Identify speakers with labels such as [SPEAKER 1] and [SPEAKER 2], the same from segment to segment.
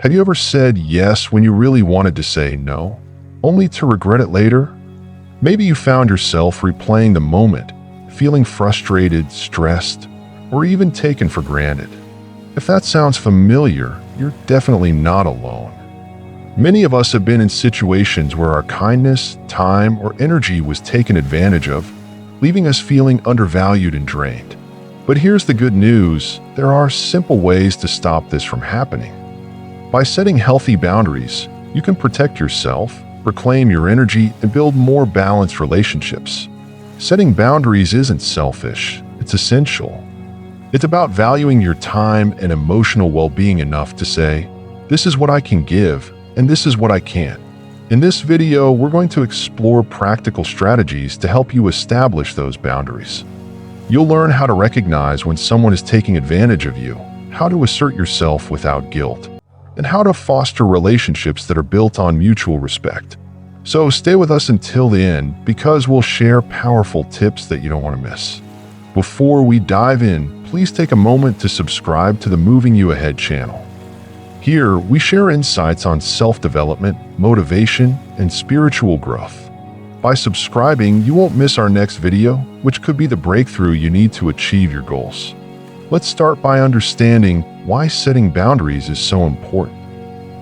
[SPEAKER 1] Have you ever said yes when you really wanted to say no, only to regret it later? Maybe you found yourself replaying the moment, feeling frustrated, stressed, or even taken for granted. If that sounds familiar, you're definitely not alone. Many of us have been in situations where our kindness, time, or energy was taken advantage of, leaving us feeling undervalued and drained. But here's the good news: there are simple ways to stop this from happening. By setting healthy boundaries, you can protect yourself, reclaim your energy, and build more balanced relationships. Setting boundaries isn't selfish, it's essential. It's about valuing your time and emotional well-being enough to say, this is what I can give, and this is what I can't. In this video, we're going to explore practical strategies to help you establish those boundaries. You'll learn how to recognize when someone is taking advantage of you, how to assert yourself without guilt, and how to foster relationships that are built on mutual respect. So stay with us until the end, because we'll share powerful tips that you don't want to miss. Before we dive in, please take a moment to subscribe to the Moving You Ahead channel. Here, we share insights on self-development, motivation, and spiritual growth. By subscribing, you won't miss our next video, which could be the breakthrough you need to achieve your goals. Let's start by understanding why setting boundaries is so important.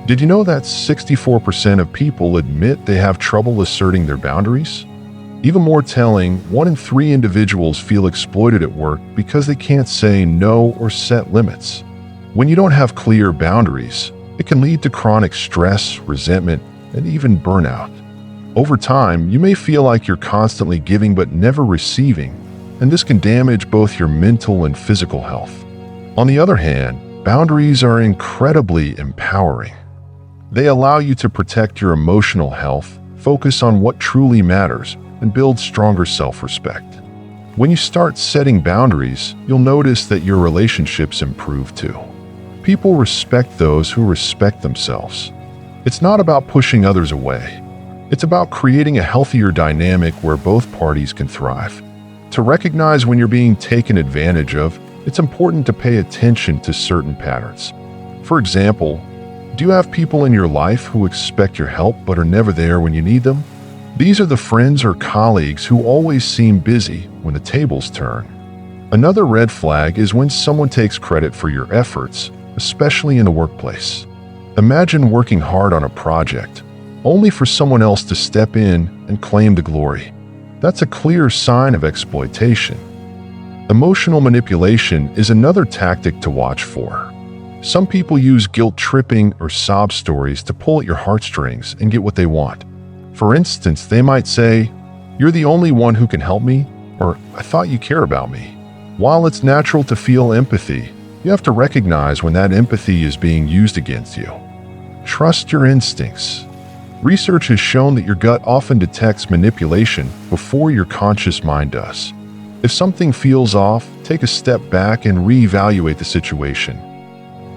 [SPEAKER 1] Did you know that 64% of people admit they have trouble asserting their boundaries? Even more telling, 1 in 3 individuals feel exploited at work because they can't say no or set limits. When you don't have clear boundaries, it can lead to chronic stress, resentment, and even burnout. Over time, you may feel like you're constantly giving but never receiving, and this can damage both your mental and physical health. On the other hand, boundaries are incredibly empowering. They allow you to protect your emotional health, focus on what truly matters, and build stronger self-respect. When you start setting boundaries, you'll notice that your relationships improve too. People respect those who respect themselves. It's not about pushing others away. It's about creating a healthier dynamic where both parties can thrive. To recognize when you're being taken advantage of, it's important to pay attention to certain patterns. For example, do you have people in your life who expect your help but are never there when you need them? These are the friends or colleagues who always seem busy when the tables turn. Another red flag is when someone takes credit for your efforts, especially in the workplace. Imagine working hard on a project, only for someone else to step in and claim the glory. That's a clear sign of exploitation. Emotional manipulation is another tactic to watch for. Some people use guilt-tripping or sob stories to pull at your heartstrings and get what they want. For instance, they might say, "You're the only one who can help me," or "I thought you care about me." While it's natural to feel empathy, you have to recognize when that empathy is being used against you. Trust your instincts. Research has shown that your gut often detects manipulation before your conscious mind does. If something feels off, take a step back and reevaluate the situation.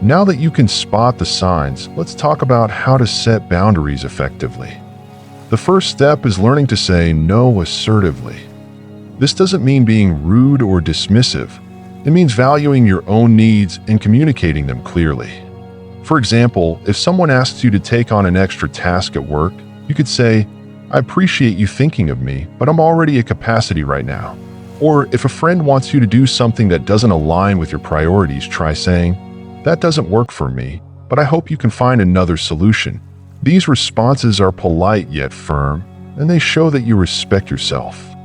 [SPEAKER 1] Now that you can spot the signs, let's talk about how to set boundaries effectively. The first step is learning to say no assertively. This doesn't mean being rude or dismissive. It means valuing your own needs and communicating them clearly. For example, if someone asks you to take on an extra task at work, you could say, "I appreciate you thinking of me, but I'm already at capacity right now." Or if a friend wants you to do something that doesn't align with your priorities, try saying, "That doesn't work for me, but I hope you can find another solution." These responses are polite yet firm, and they show that you respect yourself.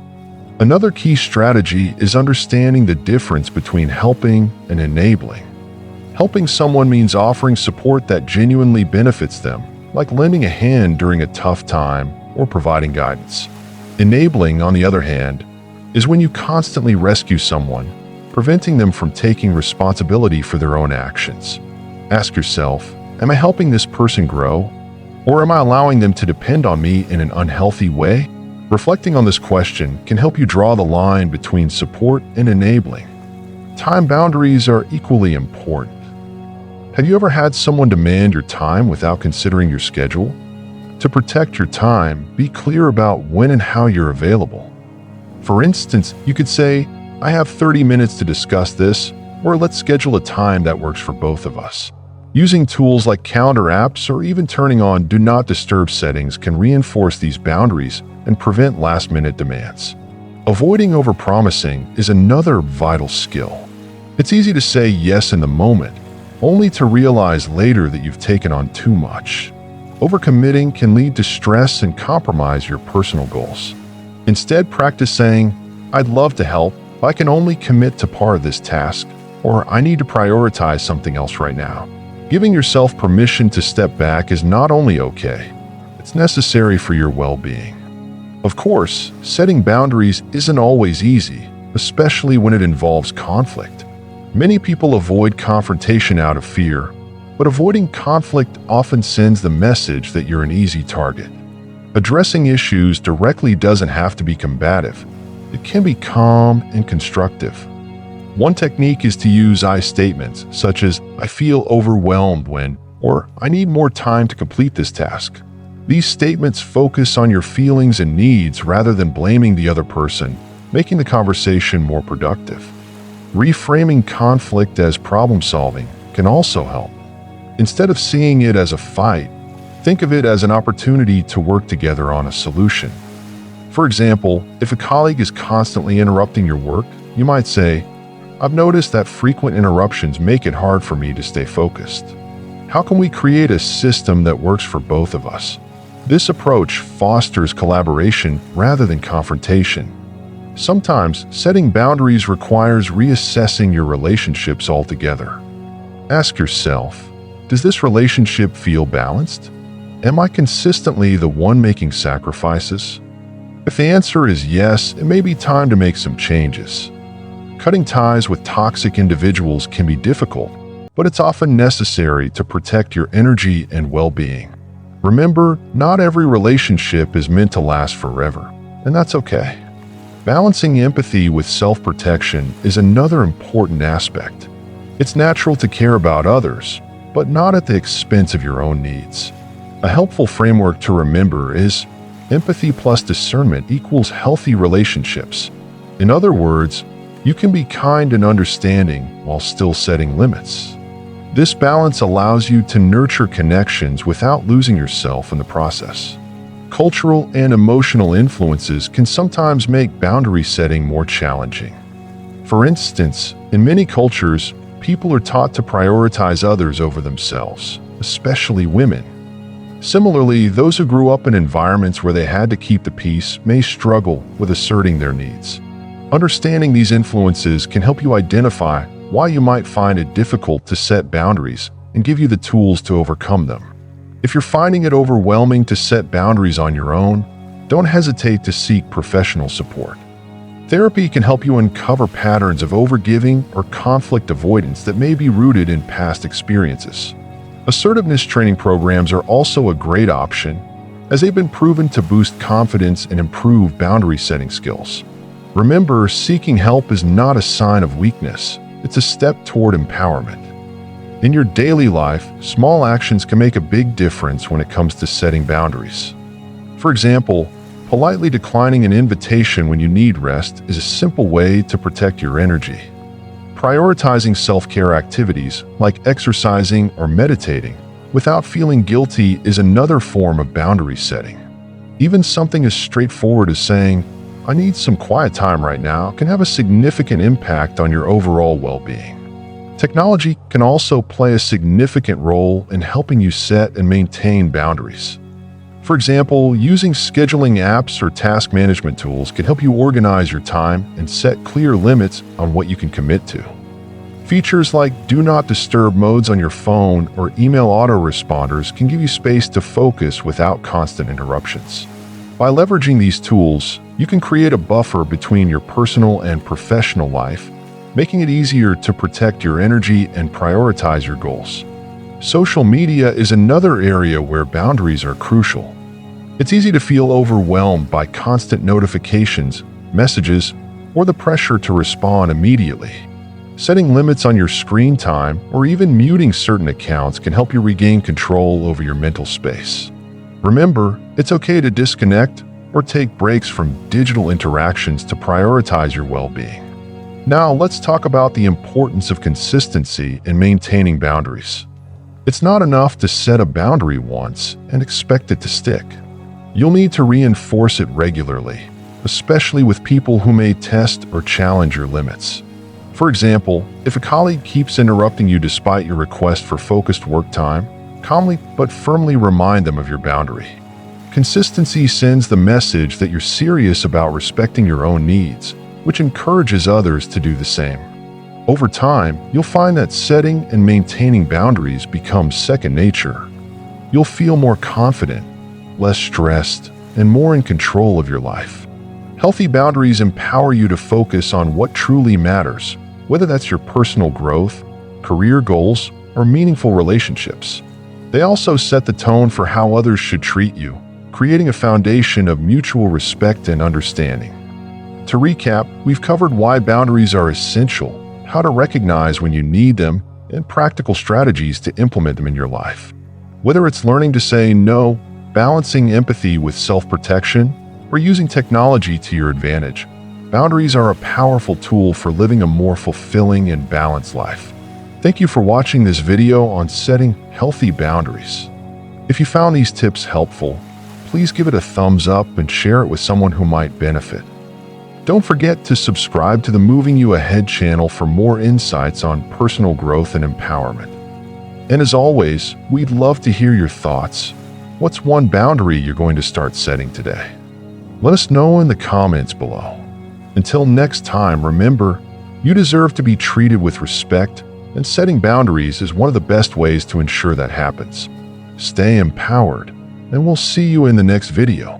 [SPEAKER 1] Another key strategy is understanding the difference between helping and enabling. Helping someone means offering support that genuinely benefits them, like lending a hand during a tough time or providing guidance. Enabling, on the other hand, is when you constantly rescue someone, preventing them from taking responsibility for their own actions. Ask yourself, am I helping this person grow? Or am I allowing them to depend on me in an unhealthy way? Reflecting on this question can help you draw the line between support and enabling. Time boundaries are equally important. Have you ever had someone demand your time without considering your schedule? To protect your time, be clear about when and how you're available. For instance, you could say, "I have 30 minutes to discuss this," or "Let's schedule a time that works for both of us." Using tools like calendar apps or even turning on Do Not Disturb settings can reinforce these boundaries and prevent last-minute demands. Avoiding overpromising is another vital skill. It's easy to say yes in the moment, only to realize later that you've taken on too much. Overcommitting can lead to stress and compromise your personal goals. Instead, practice saying, "I'd love to help, but I can only commit to part of this task," or "I need to prioritize something else right now." Giving yourself permission to step back is not only okay, it's necessary for your well-being. Of course, setting boundaries isn't always easy, especially when it involves conflict. Many people avoid confrontation out of fear, but avoiding conflict often sends the message that you're an easy target. Addressing issues directly doesn't have to be combative. It can be calm and constructive. One technique is to use I statements, such as, "I feel overwhelmed when," or "I need more time to complete this task." These statements focus on your feelings and needs rather than blaming the other person, making the conversation more productive. Reframing conflict as problem-solving can also help. Instead of seeing it as a fight, think of it as an opportunity to work together on a solution. For example, if a colleague is constantly interrupting your work, you might say, "I've noticed that frequent interruptions make it hard for me to stay focused. How can we create a system that works for both of us?" This approach fosters collaboration rather than confrontation. Sometimes, setting boundaries requires reassessing your relationships altogether. Ask yourself, does this relationship feel balanced? Am I consistently the one making sacrifices? If the answer is yes, it may be time to make some changes. Cutting ties with toxic individuals can be difficult, but it's often necessary to protect your energy and well-being. Remember, not every relationship is meant to last forever, and that's okay. Balancing empathy with self-protection is another important aspect. It's natural to care about others, but not at the expense of your own needs. A helpful framework to remember is empathy plus discernment equals healthy relationships. In other words, you can be kind and understanding while still setting limits. This balance allows you to nurture connections without losing yourself in the process. Cultural and emotional influences can sometimes make boundary setting more challenging. For instance, in many cultures, people are taught to prioritize others over themselves, especially women. Similarly, those who grew up in environments where they had to keep the peace may struggle with asserting their needs. Understanding these influences can help you identify why you might find it difficult to set boundaries and give you the tools to overcome them. If you're finding it overwhelming to set boundaries on your own, don't hesitate to seek professional support. Therapy can help you uncover patterns of overgiving or conflict avoidance that may be rooted in past experiences. Assertiveness training programs are also a great option, as they've been proven to boost confidence and improve boundary setting skills. Remember, seeking help is not a sign of weakness, it's a step toward empowerment. In your daily life, small actions can make a big difference when it comes to setting boundaries. For example, politely declining an invitation when you need rest is a simple way to protect your energy. Prioritizing self-care activities like exercising or meditating without feeling guilty is another form of boundary setting. Even something as straightforward as saying, "I need some quiet time right now," can have a significant impact on your overall well-being. Technology can also play a significant role in helping you set and maintain boundaries. For example, using scheduling apps or task management tools can help you organize your time and set clear limits on what you can commit to. Features like Do Not Disturb modes on your phone or email autoresponders can give you space to focus without constant interruptions. By leveraging these tools, you can create a buffer between your personal and professional life, making it easier to protect your energy and prioritize your goals. Social media is another area where boundaries are crucial. It's easy to feel overwhelmed by constant notifications, messages, or the pressure to respond immediately. Setting limits on your screen time or even muting certain accounts can help you regain control over your mental space. Remember, it's okay to disconnect or take breaks from digital interactions to prioritize your well-being. Now, let's talk about the importance of consistency in maintaining boundaries. It's not enough to set a boundary once and expect it to stick. You'll need to reinforce it regularly, especially with people who may test or challenge your limits. For example, if a colleague keeps interrupting you despite your request for focused work time, calmly but firmly remind them of your boundary. Consistency sends the message that you're serious about respecting your own needs, which encourages others to do the same. Over time, you'll find that setting and maintaining boundaries becomes second nature. You'll feel more confident, less stressed, and more in control of your life. Healthy boundaries empower you to focus on what truly matters, whether that's your personal growth, career goals, or meaningful relationships. They also set the tone for how others should treat you, creating a foundation of mutual respect and understanding. To recap, we've covered why boundaries are essential, how to recognize when you need them, and practical strategies to implement them in your life. Whether it's learning to say no, balancing empathy with self-protection, or using technology to your advantage, boundaries are a powerful tool for living a more fulfilling and balanced life. Thank you for watching this video on setting healthy boundaries. If you found these tips helpful, please give it a thumbs up and share it with someone who might benefit. Don't forget to subscribe to the Moving You Ahead channel for more insights on personal growth and empowerment. And as always, we'd love to hear your thoughts. What's one boundary you're going to start setting today? Let us know in the comments below. Until next time, remember, you deserve to be treated with respect, and setting boundaries is one of the best ways to ensure that happens. Stay empowered, and we'll see you in the next video.